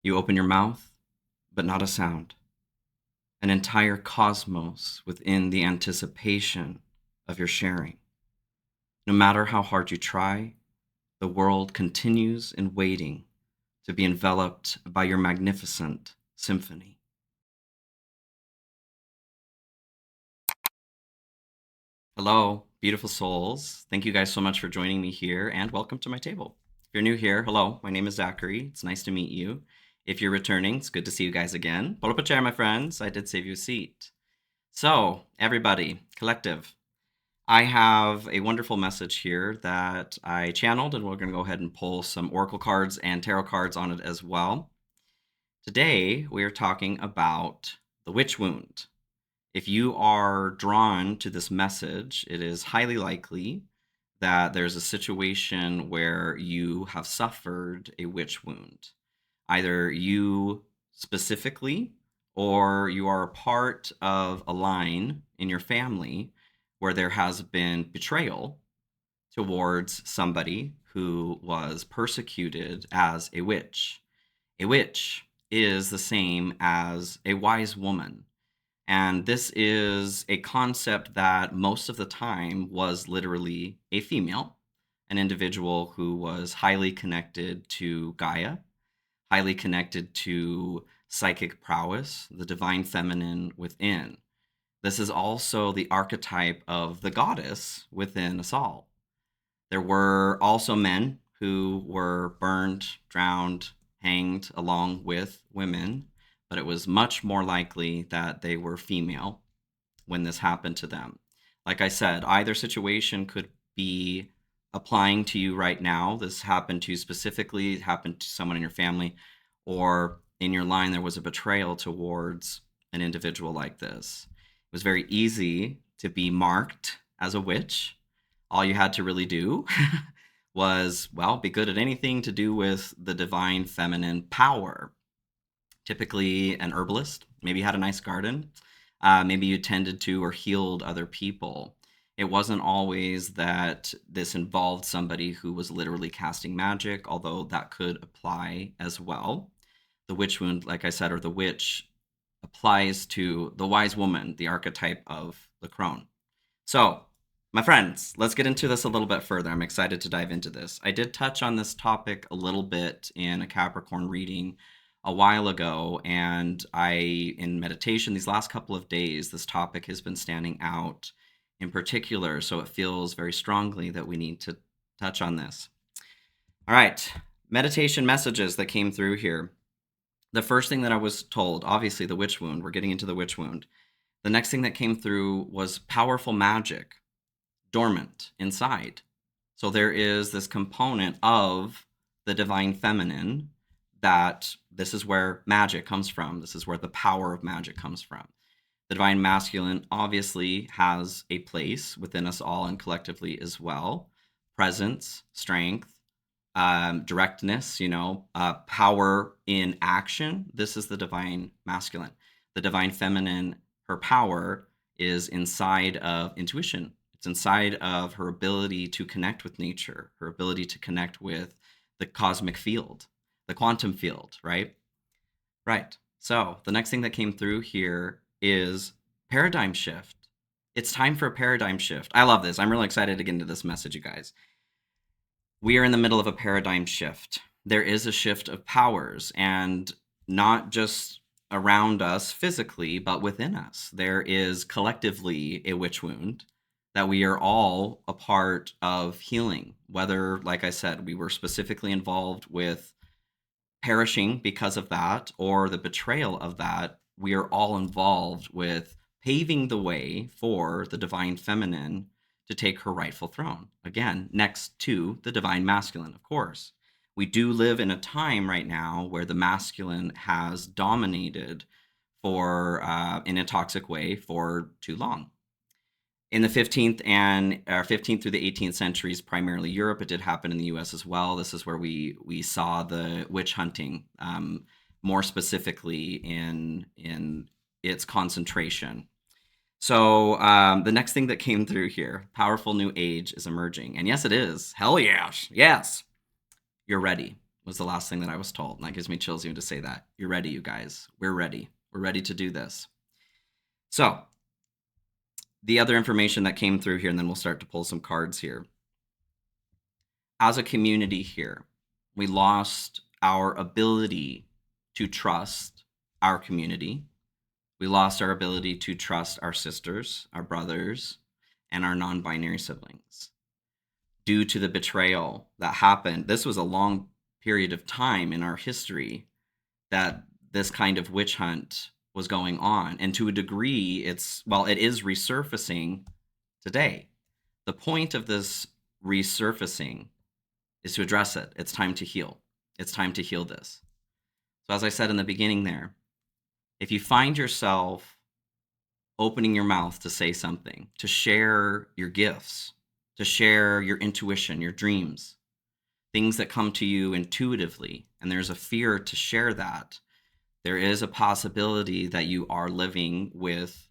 You open your mouth, but not a sound. An entire cosmos within the anticipation of your sharing. No matter how hard you try, the world continues in waiting to be enveloped by your magnificent symphony. Hello, beautiful souls. Thank you guys so much for joining me here and welcome to my table. If you're new here, hello, my name is Zachary. It's nice to meet you. If you're returning, it's good to see you guys again. Pull up a chair, my friends. I did save you a seat. So, everybody, collective, I have a wonderful message here that I channeled, and we're going to go ahead and pull some oracle cards and tarot cards on it as well. Today, we are talking about the witch wound. If you are drawn to this message, it is highly likely that there's a situation where you have suffered a witch wound. Either you specifically, or you are a part of a line in your family where there has been betrayal towards somebody who was persecuted as a witch. A witch is the same as a wise woman. And this is a concept that most of the time was literally a female, an individual who was highly connected to Gaia, highly connected to psychic prowess, the divine feminine within. This is also the archetype of the goddess within us all. There were also men who were burned, drowned, hanged along with women, but it was much more likely that they were female when this happened to them. Like I said, either situation could be applying to you right now. This happened to you specifically, it happened to someone in your family, or in your line there was a betrayal towards an individual like this. It was very easy to be marked as a witch. All you had to really do was, well, be good at anything to do with the divine feminine power. Typically an herbalist, maybe had a nice garden, maybe you tended to or healed other people. It wasn't always that this involved somebody who was literally casting magic, although that could apply as well. The witch wound, like I said, or the witch, applies to the wise woman, the archetype of the crone. So, my friends, let's get into this a little bit further. I'm excited to dive into this. I did touch on this topic a little bit in a Capricorn reading a while ago, and in meditation these last couple of days, this topic has been standing out in particular, so it feels very strongly that we need to touch on this. All right, meditation messages that came through here. The first thing that I was told, obviously the witch wound, we're getting into the witch wound. The next thing that came through was powerful magic dormant inside. So there is this component of the divine feminine that this is where magic comes from. This is where the power of magic comes from. The divine masculine obviously has a place within us all and collectively as well. Presence, strength, directness, power in action. This is the divine masculine. The divine feminine, her power is inside of intuition. It's inside of her ability to connect with nature, her ability to connect with the cosmic field, the quantum field, right? Right. So the next thing that came through here is paradigm shift. It's time for a paradigm shift. I love this. I'm really excited to get into this message, you guys. We are in the middle of a paradigm shift. There is a shift of powers, and not just around us physically, but within us. There is collectively a witch wound that we are all a part of healing, whether, like I said, we were specifically involved with perishing because of that or the betrayal of that. We are all involved with paving the way for the divine feminine to take her rightful throne. Again, next to the divine masculine, of course. We do live in a time right now where the masculine has dominated in a toxic way for too long. In the 15th through the 18th centuries, primarily Europe, it did happen in the U.S. as well. This is where we saw the witch hunting, more specifically in its concentration. So the next thing that came through here, powerful new age is emerging. And yes, it is. Hell yes. Yes. You're ready. was the last thing that I was told. And that gives me chills even to say that. You're ready, you guys. We're ready. We're ready to do this. So the other information that came through here, and then we'll start to pull some cards here. As a community here, we lost our ability to trust our community. We lost our ability to trust our sisters, our brothers, and our non-binary siblings due to the betrayal that happened. This was a long period of time in our history that this kind of witch hunt was going on. And to a degree, it is resurfacing today. The point of this resurfacing is to address it. It's time to heal. It's time to heal this. So as I said in the beginning there, if you find yourself opening your mouth to say something, to share your gifts, to share your intuition, your dreams, things that come to you intuitively, and there's a fear to share that, there is a possibility that you are living with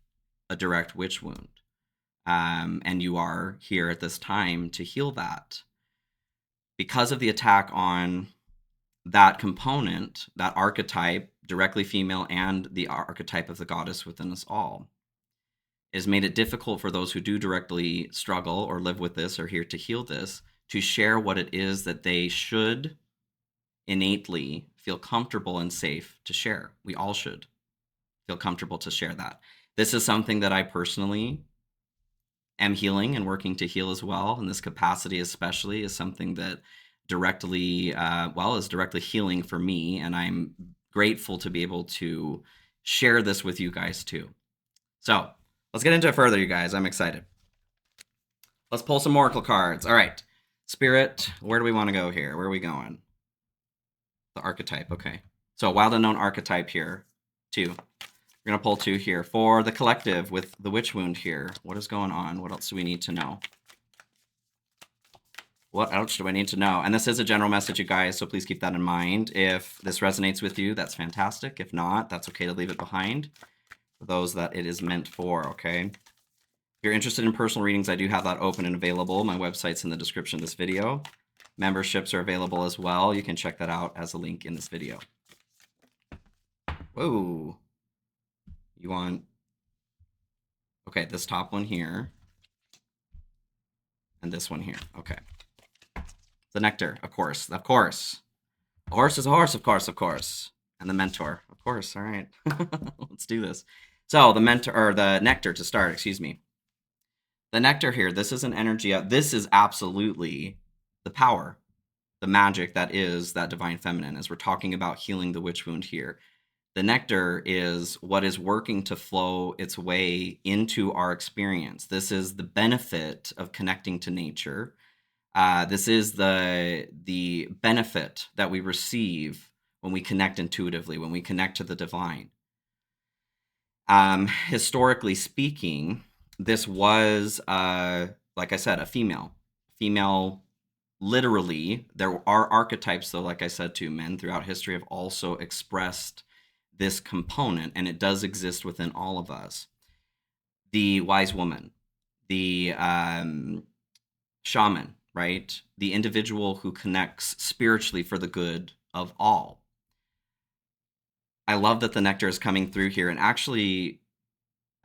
a direct witch wound. And you are here at this time to heal that. Because of the attack on that component, that archetype, directly female, and the archetype of the goddess within us all, has made it difficult for those who do directly struggle or live with this or here to heal this to share what it is that they should innately feel comfortable and safe to share. We all should feel comfortable to share that. This is something that I personally am healing and working to heal as well. And this capacity especially is something that directly, is directly healing for me. And I'm grateful to be able to share this with you guys too. So let's get into it further, you guys. I'm excited. Let's pull some oracle cards. All right. Spirit, where do we want to go here? Where are we going? The archetype. Okay. So wild unknown archetype here. 2. We're going to pull 2 here. For the collective with the witch wound here, what is going on? What else do we need to know? What else do I need to know? And this is a general message, you guys, so please keep that in mind. If this resonates with you, that's fantastic. If not, that's okay to leave it behind for those that it is meant for, okay? If you're interested in personal readings, I do have that open and available. My website's in the description of this video. Memberships are available as well. You can check that out as a link in this video. Whoa. You want... Okay, this top one here. And this one here. Okay. The nectar, of course. Of course. A horse is a horse, of course, of course. And the mentor. Of course, all right. Let's do this. So the mentor, or the nectar to start, excuse me. The nectar here, this is an energy, this is absolutely the power, the magic that is that divine feminine, as we're talking about healing the witch wound here. The nectar is what is working to flow its way into our experience. This is the benefit of connecting to nature. This is the benefit that we receive when we connect intuitively, when we connect to the divine. Historically speaking, this was, like I said, a female. Female, literally. There are archetypes, though, like I said, too. Men throughout history have also expressed this component, and it does exist within all of us. The wise woman, the shaman, right? The individual who connects spiritually for the good of all. I love that the nectar is coming through here, and actually,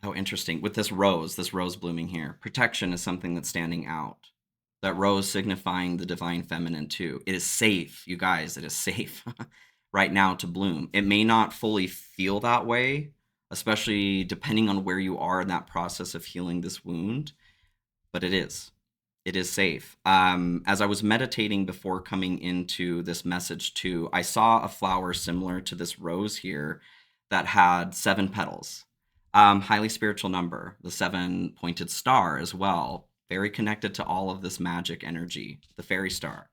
how interesting, with this rose blooming here, protection is something that's standing out. That rose signifying the divine feminine too. It is safe, you guys, it is safe right now to bloom. It may not fully feel that way, especially depending on where you are in that process of healing this wound, but it is. It is safe. As I was meditating before coming into this message too, I saw a flower similar to this rose here that had 7 petals. Highly spiritual number, the 7-pointed star as well. Very connected to all of this magic energy, the fairy star.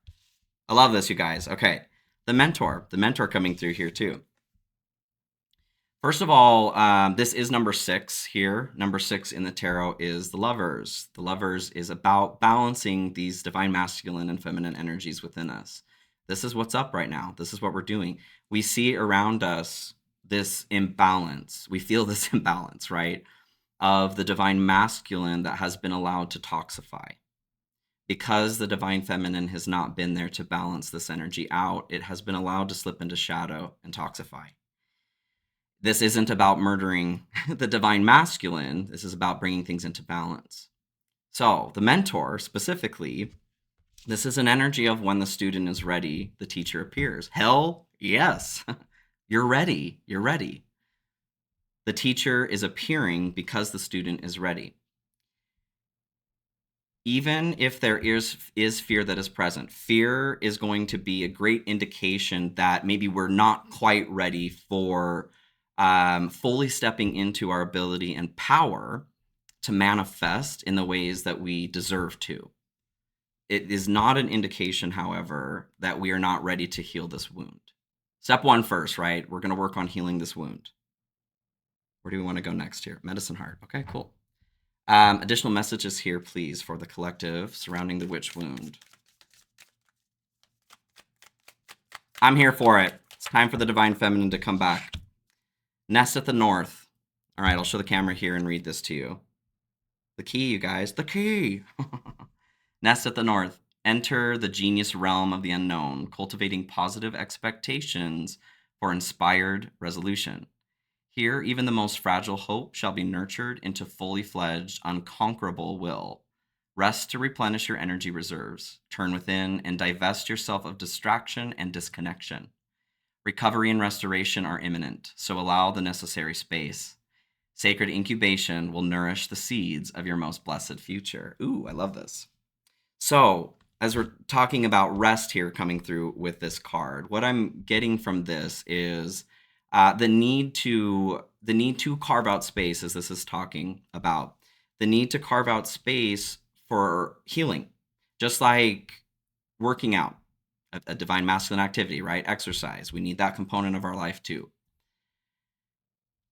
I love this, you guys. Okay, the mentor coming through here too. First of all, this is number 6 here. Number 6 in the tarot is the Lovers. The Lovers is about balancing these divine masculine and feminine energies within us. This is what's up right now. This is what we're doing. We see around us this imbalance. We feel this imbalance, right? Of the divine masculine that has been allowed to toxify. Because the divine feminine has not been there to balance this energy out, it has been allowed to slip into shadow and toxify. This isn't about murdering the divine masculine. This is about bringing things into balance. So the mentor specifically, this is an energy of when the student is ready, the teacher appears. Hell yes. You're ready. You're ready. The teacher is appearing because the student is ready. Even if there is fear that is present, fear is going to be a great indication that maybe we're not quite ready for fully stepping into our ability and power to manifest in the ways that we deserve to. It is not an indication, however, that we are not ready to heal this wound. Step one first, right? We're going to work on healing this wound. Where do we want to go next here? Medicine heart. Okay, cool. Additional messages here, please, for the collective surrounding the witch wound. I'm here for it. It's time for the divine feminine to come back. Nest at the north. All right, I'll show the camera here and read this to you. The key, you guys, the key. Nest at the north. Enter the genius realm of the unknown, cultivating positive expectations for inspired resolution. Here, even the most fragile hope shall be nurtured into fully fledged, unconquerable will. Rest to replenish your energy reserves. Turn within and divest yourself of distraction and disconnection. Recovery and restoration are imminent, so allow the necessary space. Sacred incubation will nourish the seeds of your most blessed future. Ooh, I love this. So, as we're talking about rest here coming through with this card, what I'm getting from this is the need to carve out space, as this is talking about, the need to carve out space for healing, just like working out, a divine masculine activity, right? Exercise. We need that component of our life too.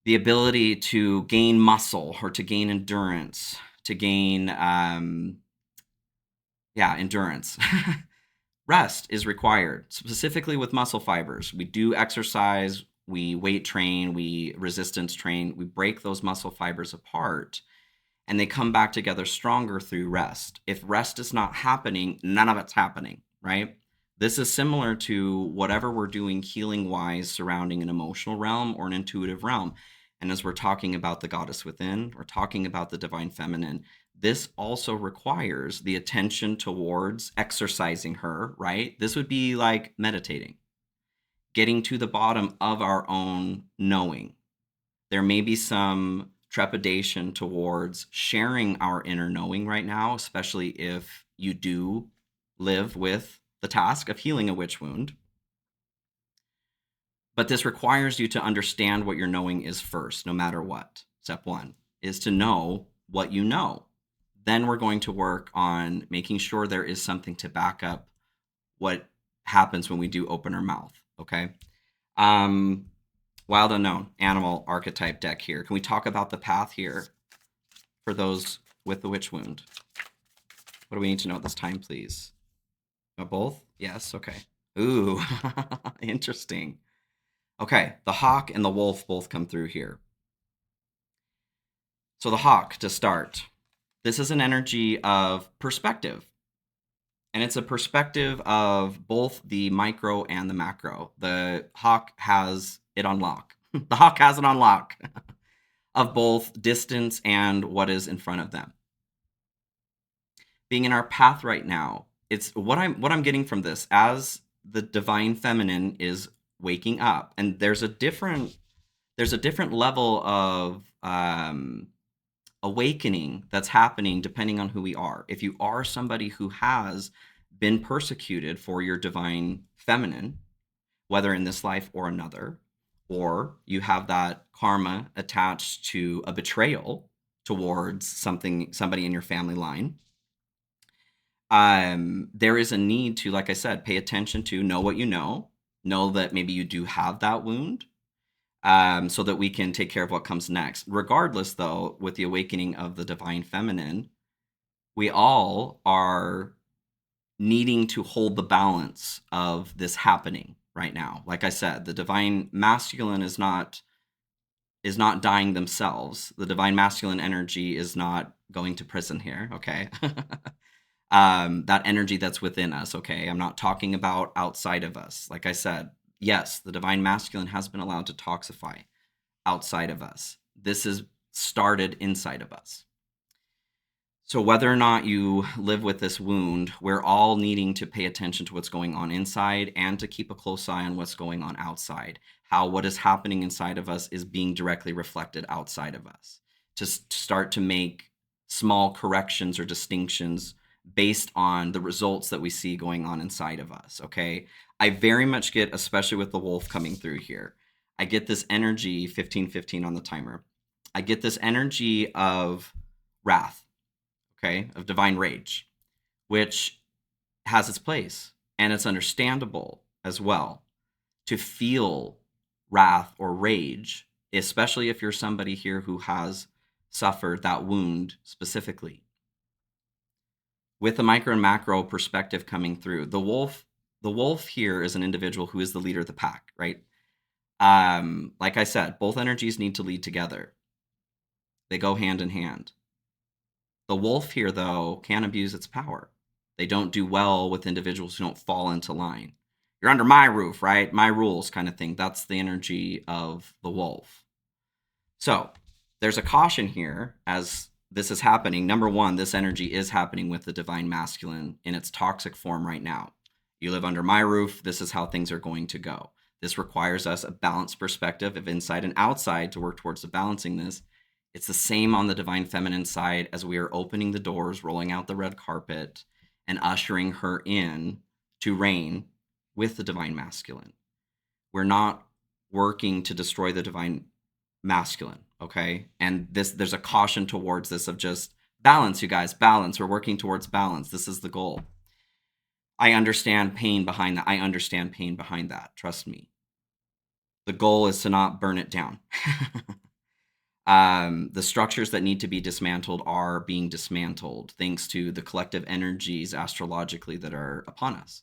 The ability to gain muscle or to gain endurance, to gain endurance. Rest is required, specifically with muscle fibers. We do exercise, we weight train, we resistance train, we break those muscle fibers apart, and they come back together stronger through rest. If rest is not happening, none of it's happening, right? This is similar to whatever we're doing healing-wise surrounding an emotional realm or an intuitive realm. And as we're talking about the goddess within, we're talking about the divine feminine, this also requires the attention towards exercising her, right? This would be like meditating, getting to the bottom of our own knowing. There may be some trepidation towards sharing our inner knowing right now, especially if you do live with the task of healing a witch wound. But this requires you to understand what your knowing is first, no matter what. Step one is to know what you know. Then we're going to work on making sure there is something to back up what happens when we do open our mouth, okay? Wild Unknown, Animal Archetype deck here. Can we talk about the path here for those with the witch wound? What do we need to know at this time, please? Both? Yes, okay. Ooh, interesting. Okay, the hawk and the wolf both come through here. So the hawk, to start. This is an energy of perspective. And it's a perspective of both the micro and the macro. The hawk has it on lock. The hawk has it on lock of both distance and what is in front of them. Being in our path right now, it's what I'm getting from this as the divine feminine is waking up, and there's a different level of awakening that's happening depending on who we are. If you are somebody who has been persecuted for your divine feminine, whether in this life or another, or you have that karma attached to a betrayal towards somebody in your family line, there is a need to, like I said, pay attention to know what you know that maybe you do have that wound, so that we can take care of what comes next. Regardless, though, with the awakening of the divine feminine, we all are needing to hold the balance of this happening right now. Like I said, the divine masculine is not dying themselves. The divine masculine energy is not going to prison here, okay? that energy that's within us, okay? I'm not talking about outside of us. Like I said, yes, the divine masculine has been allowed to toxify outside of us. This is started inside of us. So whether or not you live with this wound, we're all needing to pay attention to what's going on inside and to keep a close eye on what's going on outside. How what is happening inside of us is being directly reflected outside of us. To start to make small corrections or distinctions based on the results that we see going on inside of us, okay? I very much get, especially with the wolf coming through here, I get this energy, 1515 on the timer. I get this energy of wrath, okay, of divine rage, which has its place. And it's understandable as well to feel wrath or rage, especially if you're somebody here who has suffered that wound specifically. With the micro and macro perspective coming through, the wolf here is an individual who is the leader of the pack, right? Like I said, both energies need to lead together. They go hand in hand. The wolf here, though, can abuse its power. They don't do well with individuals who don't fall into line. You're under my roof, right? My rules kind of thing. That's the energy of the wolf. So there's a caution here as this is happening. Number one, this energy is happening with the divine masculine in its toxic form right now. You live under my roof. This is how things are going to go. This requires us a balanced perspective of inside and outside to work towards balancing this. It's the same on the divine feminine side as we are opening the doors, rolling out the red carpet, and ushering her in to reign with the divine masculine. We're not working to destroy the divine masculine, okay? And there's a caution towards this of just balance, you guys, balance. We're working towards balance. This is the goal. I understand pain behind that. I understand pain behind that. Trust me. The goal is to not burn it down. The structures that need to be dismantled are being dismantled thanks to the collective energies astrologically that are upon us.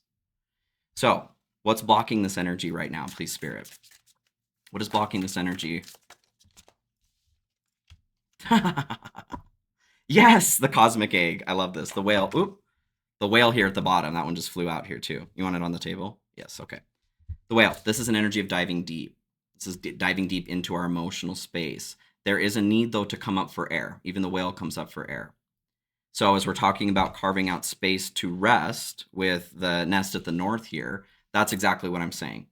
So, what's blocking this energy right now, please, Spirit? What is blocking this energy? Yes, the cosmic egg. I love this. The whale. Oop. The whale here at the bottom. That one just flew out here too. You want it on the table? Yes, okay. The whale. This is an energy of diving deep. This is diving deep into our emotional space. There is a need, though, to come up for air. Even the whale comes up for air. So as we're talking about carving out space to rest with the nest at the north here, that's exactly what I'm saying.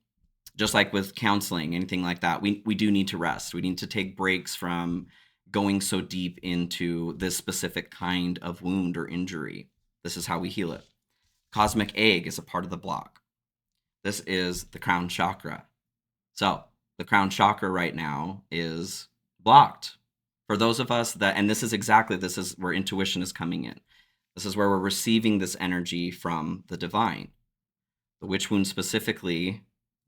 Just like with counseling, anything like that, we do need to rest. We need to take breaks from going so deep into this specific kind of wound or injury. This is how we heal it. Cosmic egg is a part of the block. This is the crown chakra. So the crown chakra right now is blocked. For those of us that, and this is where intuition is coming in. This is where we're receiving this energy from the divine. The witch wound specifically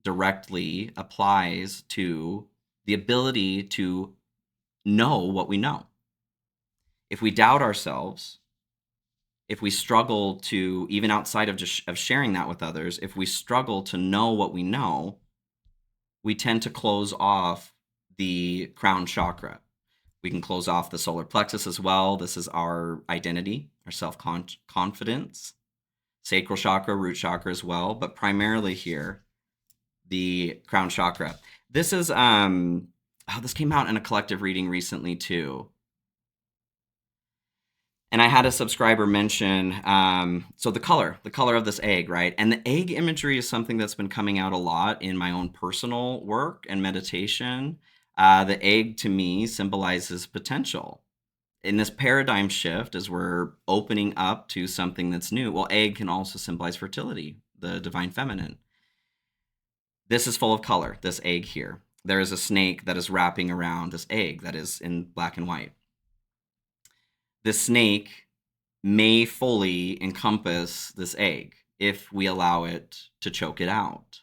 directly applies to the ability to know what we know. If we doubt ourselves, if we struggle to, even outside of just of sharing that with others, if we struggle to know what we know, we tend to close off the crown chakra. We can close off the solar plexus as well. This is our identity, our self-confidence, sacral chakra, root chakra as well, but primarily here, the crown chakra. This is, this came out in a collective reading recently too. And I had a subscriber mention, so the color of this egg, right? And the egg imagery is something that's been coming out a lot in my own personal work and meditation. The egg to me symbolizes potential. In this paradigm shift, as we're opening up to something that's new, well, egg can also symbolize fertility, the divine feminine. This is full of color, this egg here. There is a snake that is wrapping around this egg that is in black and white. This snake may fully encompass this egg if we allow it to choke it out.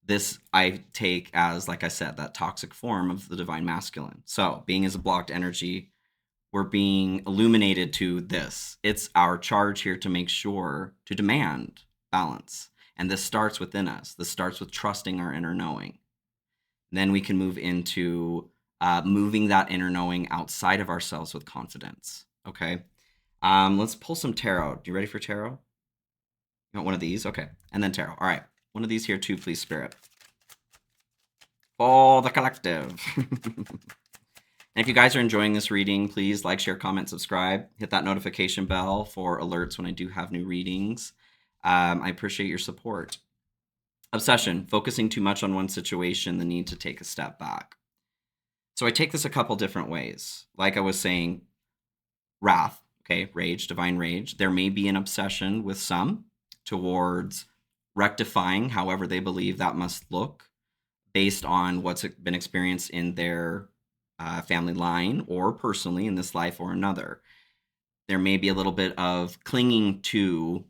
This I take as, like I said, that toxic form of the divine masculine. So being as a blocked energy, we're being illuminated to this. It's our charge here to make sure, to demand balance. And this starts within us. This starts with trusting our inner knowing. Then we can move into moving that inner knowing outside of ourselves with confidence. Okay. Let's pull some tarot. You ready for tarot? You want one of these? Okay. And then tarot. All right. One of these here too, please, Spirit. For the collective. And if you guys are enjoying this reading, please like, share, comment, subscribe. Hit that notification bell for alerts when I do have new readings. I appreciate your support. Obsession, focusing too much on one situation, the need to take a step back. So I take this a couple different ways. Like I was saying, wrath, okay, rage, divine rage. There may be an obsession with some towards rectifying however they believe that must look based on what's been experienced in their family line or personally in this life or another. There may be a little bit of clinging to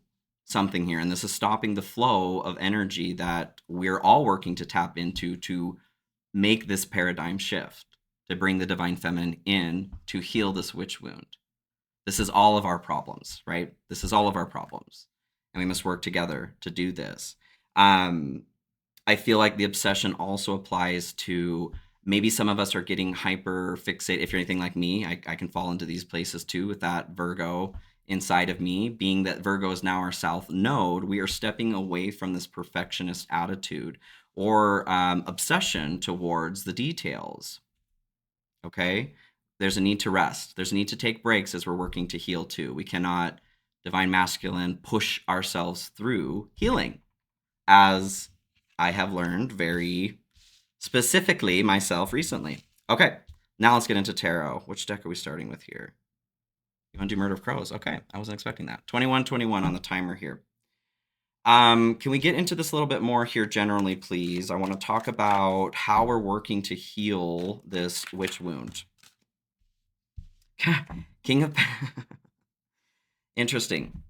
something here, and this is stopping the flow of energy that we're all working to tap into to make this paradigm shift, to bring the divine feminine in to heal this witch wound. This is all of our problems, right? This is all of our problems, and we must work together to do this. I feel like the obsession also applies to maybe some of us are getting hyper fixated. If you're anything like me, I can fall into these places too with that Virgo inside of me. Being that Virgo is now our south node, we are stepping away from this perfectionist attitude or obsession towards the details. Okay? There's a need to rest. There's a need to take breaks as we're working to heal too. We cannot, divine masculine, push ourselves through healing, as I have learned very specifically myself recently. Okay, now let's get into tarot. Which deck are we starting with here? You want to do Murder of Crows? Okay, I wasn't expecting that. 2121 on the timer here. Can we get into this a little bit more here generally, please? I want to talk about how we're working to heal this witch wound. King of... Interesting.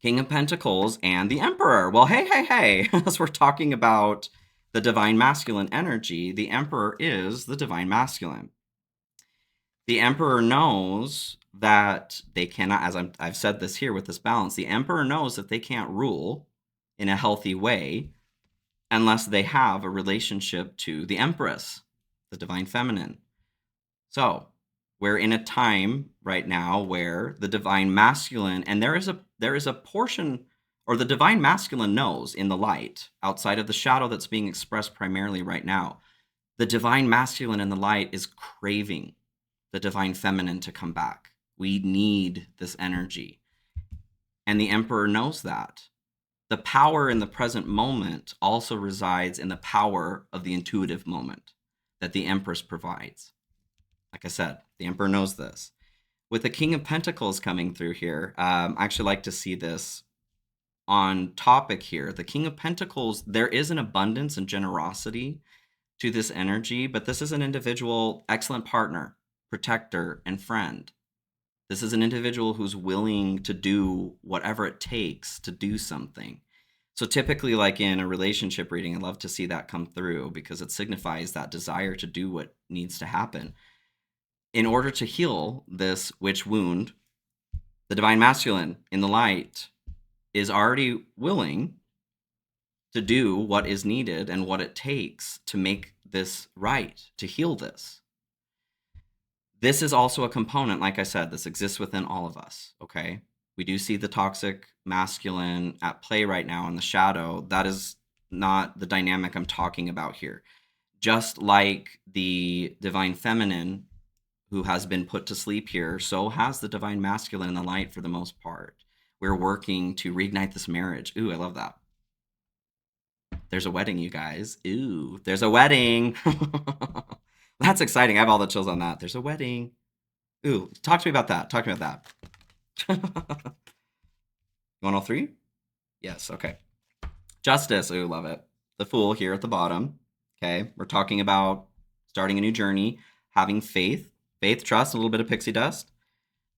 King of Pentacles and the Emperor. Well, hey. As we're talking about the divine masculine energy, the Emperor is the divine masculine. The Emperor knows that they cannot, as I've said this here with this balance, the Emperor knows that they can't rule in a healthy way unless they have a relationship to the Empress, the divine feminine. So we're in a time right now where the divine masculine, and there is a portion, or the divine masculine knows in the light, outside of the shadow that's being expressed primarily right now, the divine masculine in the light is craving the divine feminine to come back. We need this energy. And the Emperor knows that. The power in the present moment also resides in the power of the intuitive moment that the Empress provides. Like I said, the Emperor knows this. With the King of Pentacles coming through here, I actually like to see this on topic here. The King of Pentacles, there is an abundance and generosity to this energy, but this is an individual, excellent partner, protector, and friend. This is an individual who's willing to do whatever it takes to do something. So typically, like in a relationship reading, I love to see that come through because it signifies that desire to do what needs to happen. In order to heal this witch wound, the divine masculine in the light is already willing to do what is needed and what it takes to make this right, to heal this. This is also a component, like I said, this exists within all of us, okay? We do see the toxic masculine at play right now in the shadow. That is not the dynamic I'm talking about here. Just like the divine feminine who has been put to sleep here, so has the divine masculine in the light for the most part. We're working to reignite this marriage. Ooh, I love that. There's a wedding, you guys. Ooh, there's a wedding. That's exciting. I have all the chills on that. There's a wedding. Ooh, talk to me about that. Talk to me about that. You want all three? Yes, okay. Justice. Ooh, love it. The Fool here at the bottom. Okay, we're talking about starting a new journey, having faith, trust, a little bit of pixie dust.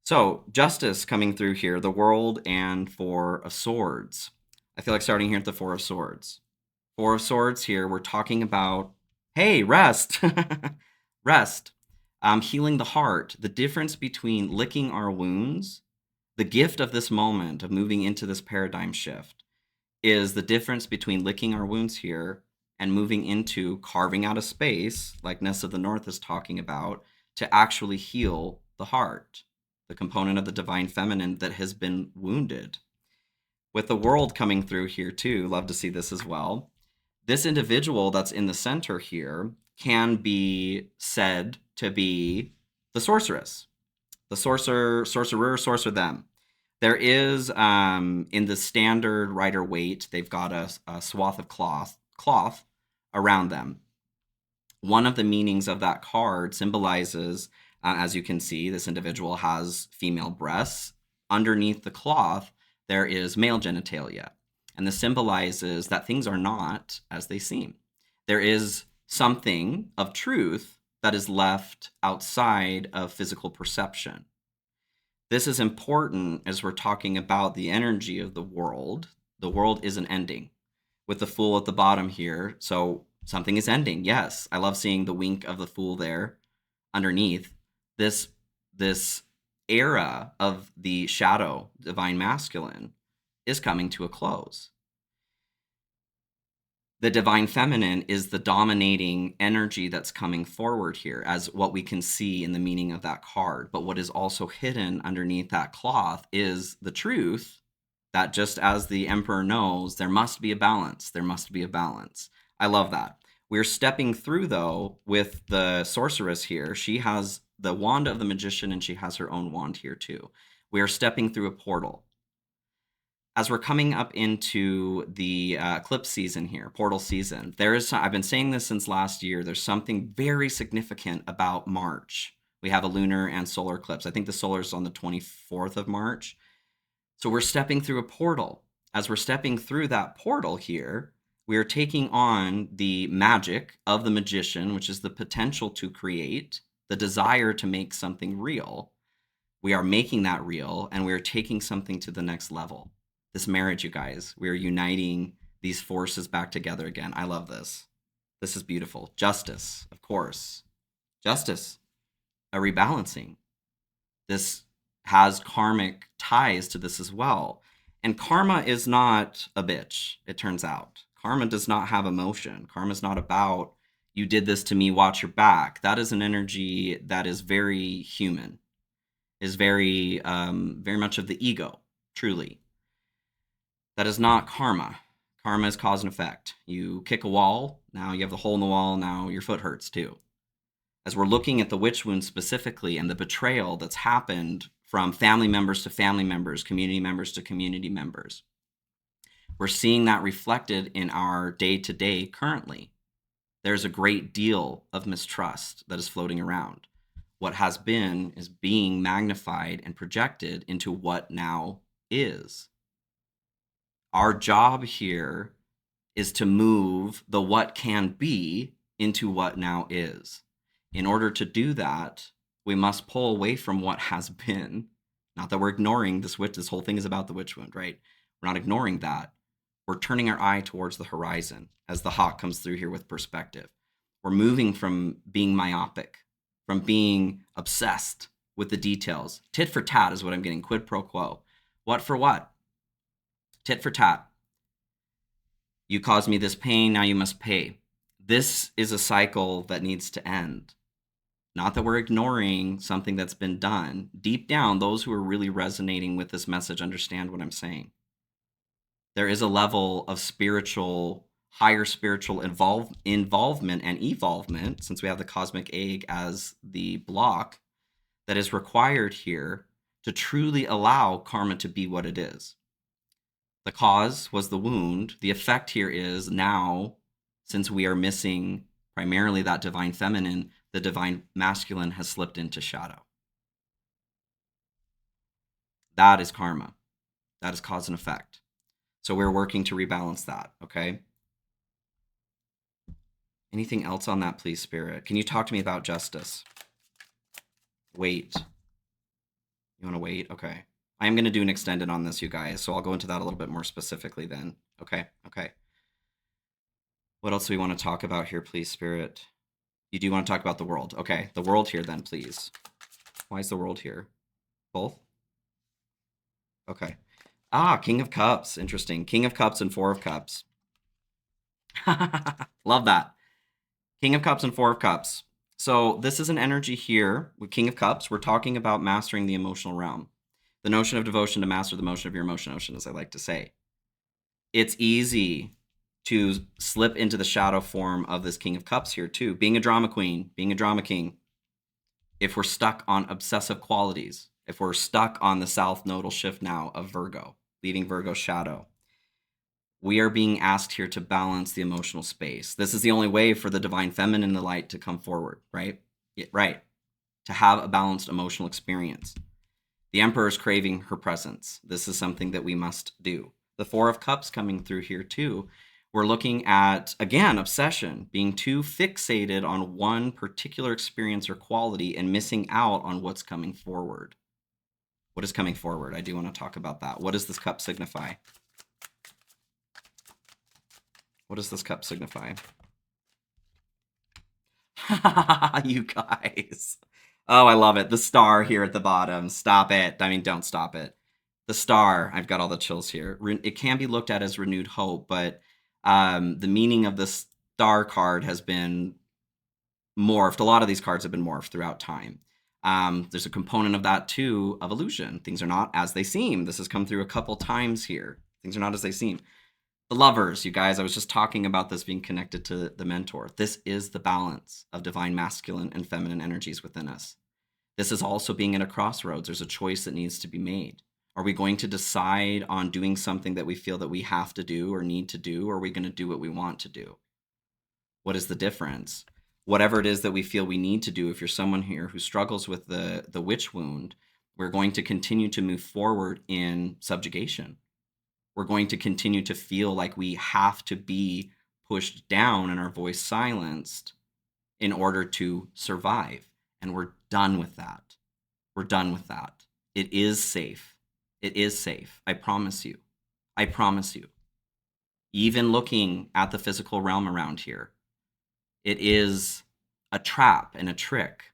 So, Justice coming through here, the World and Four of Swords. I feel like starting here at the Four of Swords. Four of Swords here, we're talking about, hey, rest. Rest. Healing the heart. The difference between licking our wounds, the gift of this moment of moving into this paradigm shift, is the difference between licking our wounds here and moving into carving out a space, like Ness of the North is talking about, to actually heal the heart. the component of the divine feminine that has been wounded. With the world coming through here too, love to see this as well. This individual that's in the center here can be said to be the sorceress, the sorcerer, them. There is, in the standard Rider Waite, they've got a swath of cloth around them. One of the meanings of that card symbolizes, as you can see, this individual has female breasts. Underneath the cloth, there is male genitalia. And this symbolizes that things are not as they seem. There is something of truth that is left outside of physical perception. This is important as we're talking about the energy of the world. The world isn't ending. With the Fool at the bottom here, so something is ending. Yes, I love seeing the wink of the Fool there underneath. This era of the shadow, divine masculine, is coming to a close. The divine feminine is the dominating energy that's coming forward here, as what we can see in the meaning of that card. But what is also hidden underneath that cloth is the truth that, just as the Emperor knows, there must be a balance. There must be a balance. I love that. We're stepping through, though, with the sorceress here. She has the wand of the magician, and she has her own wand here, too. We are stepping through a portal. As we're coming up into the eclipse season here, portal season, I've been saying this since last year, there's something very significant about March. We have a lunar and solar eclipse. I think the solar is on the 24th of March. So we're stepping through a portal. As we're stepping through that portal here, we are taking on the magic of the magician, which is the potential to create, the desire to make something real. We are making that real, and we are taking something to the next level. This marriage, you guys, we are uniting these forces back together again. I love this. This is beautiful. Justice, of course. Justice, a rebalancing. This has karmic ties to this as well. And karma is not a bitch, it turns out. Karma does not have emotion. Karma is not about, you did this to me, watch your back. That is an energy that is very human, is very much of the ego, truly. That is not karma. Karma is cause and effect. You kick a wall, now you have the hole in the wall, now your foot hurts too. As we're looking at the witch wound specifically and the betrayal that's happened from family members to family members, community members to community members, we're seeing that reflected in our day-to-day currently. There's a great deal of mistrust that is floating around. What has been is being magnified and projected into what now is. Our job here is to move the what can be into what now is. In order to do that, we must pull away from what has been. Not that we're ignoring this whole thing is about the witch wound, right? We're not ignoring that. We're turning our eye towards the horizon as the hawk comes through here with perspective. We're moving from being myopic, from being obsessed with the details. Tit for tat is what I'm getting, quid pro quo. What for what? Tit for tat. You caused me this pain, now you must pay. This is a cycle that needs to end. Not that we're ignoring something that's been done. Deep down, those who are really resonating with this message understand what I'm saying. There is a level of higher spiritual involvement and evolvement, since we have the cosmic egg as the block, that is required here to truly allow karma to be what it is. The cause was the wound. The effect here is now, since we are missing primarily that divine feminine, the divine masculine has slipped into shadow. That is karma. That is cause and effect. So we're working to rebalance that, okay? Anything else on that, please, Spirit? Can you talk to me about justice? Wait. You want to wait? Okay. I am going to do an extended on this, you guys, so I'll go into that a little bit more specifically then. Okay. What else do we want to talk about here, please, Spirit? You do want to talk about the world. Okay, the world here then, please. Why is the world here? Both? Okay. King of Cups. Interesting. King of Cups and Four of Cups. Love that. King of Cups and Four of Cups. So this is an energy here with King of Cups. We're talking about mastering the emotional realm. The notion of devotion to master the motion of your emotion ocean, as I like to say. It's easy to slip into the shadow form of this King of Cups here too. Being a drama queen, being a drama king. If we're stuck on obsessive qualities, if we're stuck on the south nodal shift now of Virgo, leaving Virgo's shadow, we are being asked here to balance the emotional space. This is the only way for the divine feminine, the light, to come forward, right? Right. To have a balanced emotional experience. The Emperor is craving her presence. This is something that we must do. The Four of Cups coming through here too. We're looking at, again, obsession, being too fixated on one particular experience or quality and missing out on what's coming forward. What is coming forward? I do want to talk about that. What does this cup signify? What does this cup signify? You guys. Oh, I love it. The star here at the bottom. Stop it. I mean, don't stop it. The star, I've got all the chills here. It can be looked at as renewed hope, but the meaning of the star card has been morphed. A lot of these cards have been morphed throughout time. There's a component of that too, of illusion. Things are not as they seem. This has come through a couple times here. Things are not as they seem. The lovers, you guys, I was just talking about this being connected to the mentor. This is the balance of divine masculine and feminine energies within us. This is also being at a crossroads. There's a choice that needs to be made. Are we going to decide on doing something that we feel that we have to do or need to do, or are we going to do what we want to do? What is the difference? Whatever it is that we feel we need to do, if you're someone here who struggles with the witch wound, we're going to continue to move forward in subjugation. We're going to continue to feel like we have to be pushed down and our voice silenced in order to survive. And we're done with that. We're done with that. It is safe. It is safe. I promise you. I promise you. Even looking at the physical realm around here, it is a trap and a trick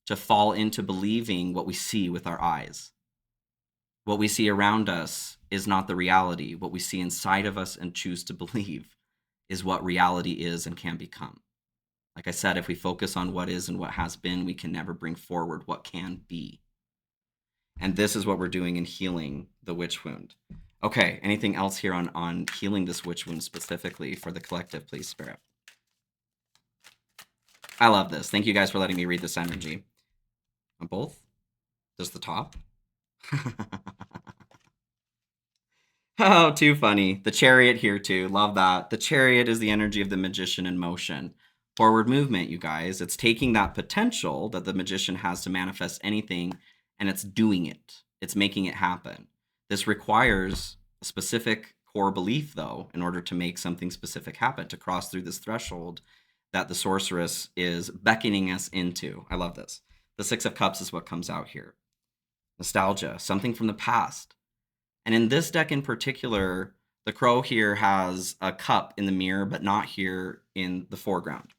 to fall into believing what we see with our eyes. What we see around us is not the reality. What we see inside of us and choose to believe is what reality is and can become. Like I said, if we focus on what is and what has been, we can never bring forward what can be. And this is what we're doing in healing the witch wound. Okay, anything else here on healing this witch wound specifically for the collective, please, Spirit? I love this. Thank you guys for letting me read this energy. On both? Just the top? Oh, too funny. The chariot here too. Love that. The chariot is the energy of the magician in motion. Forward movement, you guys. It's taking that potential that the magician has to manifest anything and it's doing it. It's making it happen. This requires a specific core belief, though, in order to make something specific happen, to cross through this threshold that the sorceress is beckoning us into. I love this. The Six of Cups is what comes out here. Nostalgia, something from the past. And in this deck in particular, the crow here has a cup in the mirror, but not here in the foreground.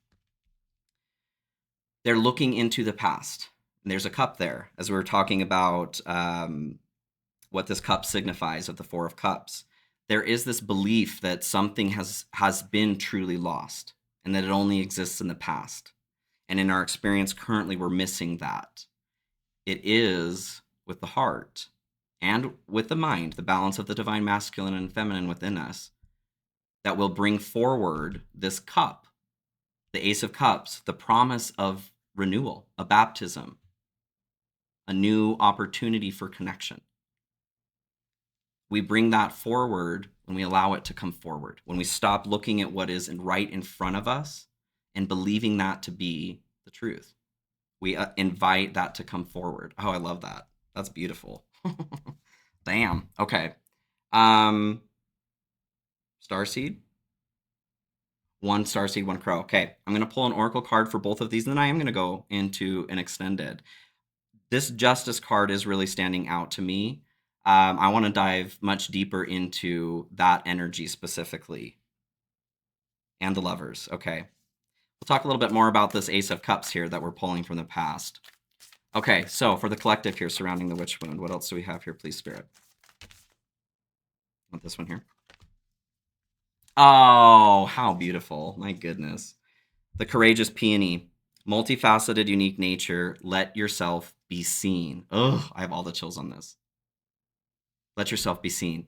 They're looking into the past. And there's a cup there, as we were talking about what this cup signifies of the Four of Cups. There is this belief that something has been truly lost and that it only exists in the past. And in our experience currently, we're missing that. It is with the heart and with the mind, the balance of the divine masculine and feminine within us, that will bring forward this cup, the Ace of Cups, the promise of renewal, a baptism, a new opportunity for connection. We bring that forward when we allow it to come forward, when we stop looking at what is right in front of us and believing that to be the truth. We invite that to come forward. Oh, I love that. That's beautiful. Damn. Okay. Starseed. One starseed, one crow. Okay. I'm going to pull an oracle card for both of these, and then I am going to go into an extended. This justice card is really standing out to me. I want to dive much deeper into that energy specifically. And the lovers. Okay. We'll talk a little bit more about this Ace of Cups here that we're pulling from the past. Okay, so for the collective here surrounding the witch wound, what else do we have here, please, Spirit? Want this one here? Oh, how beautiful. My goodness. The courageous peony. Multifaceted, unique nature. Let yourself be seen. Ugh, I have all the chills on this. Let yourself be seen.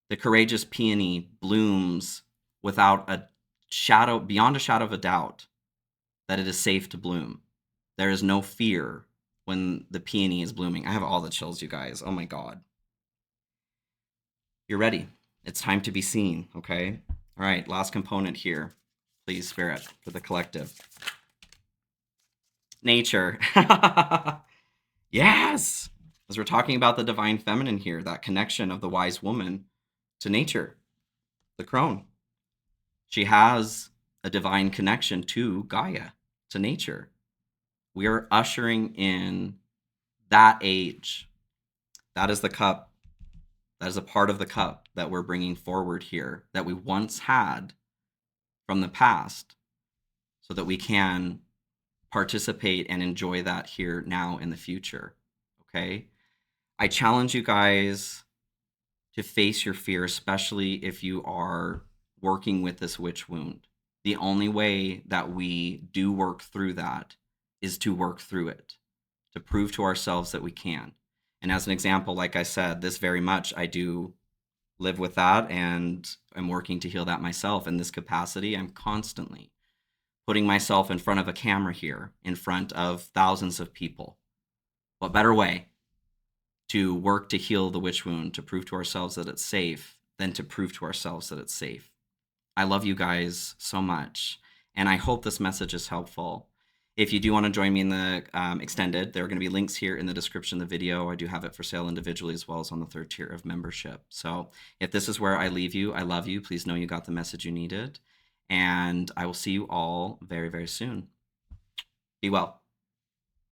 The courageous peony blooms without a shadow, beyond a shadow of a doubt, that it is safe to bloom. There is no fear when the peony is blooming. I have all the chills, you guys. Oh my God. You're ready. It's time to be seen, okay? All right, last component here. Please, Spirit, for the collective. Nature. Yes! As we're talking about the divine feminine here, that connection of the wise woman to nature, the crone. She has a divine connection to Gaia, to nature. We are ushering in that age. That is the cup. That is a part of the cup that we're bringing forward here that we once had from the past so that we can participate and enjoy that here now in the future. Okay? I challenge you guys to face your fear, especially if you are working with this witch wound. The only way that we do work through that is to work through it, to prove to ourselves that we can. And as an example, like I said, this very much I do live with that, and I'm working to heal that myself. In this capacity, I'm constantly putting myself in front of a camera here, in front of thousands of people. What better way to work to heal the witch wound, to prove to ourselves that it's safe, than to prove to ourselves that it's safe? I love you guys so much, and I hope this message is helpful. If you do want to join me in the extended, there are going to be links here in the description of the video. I do have it for sale individually as well as on the 3rd tier of membership. So if this is where I leave you, I love you. Please know you got the message you needed. And I will see you all very, very soon. Be well.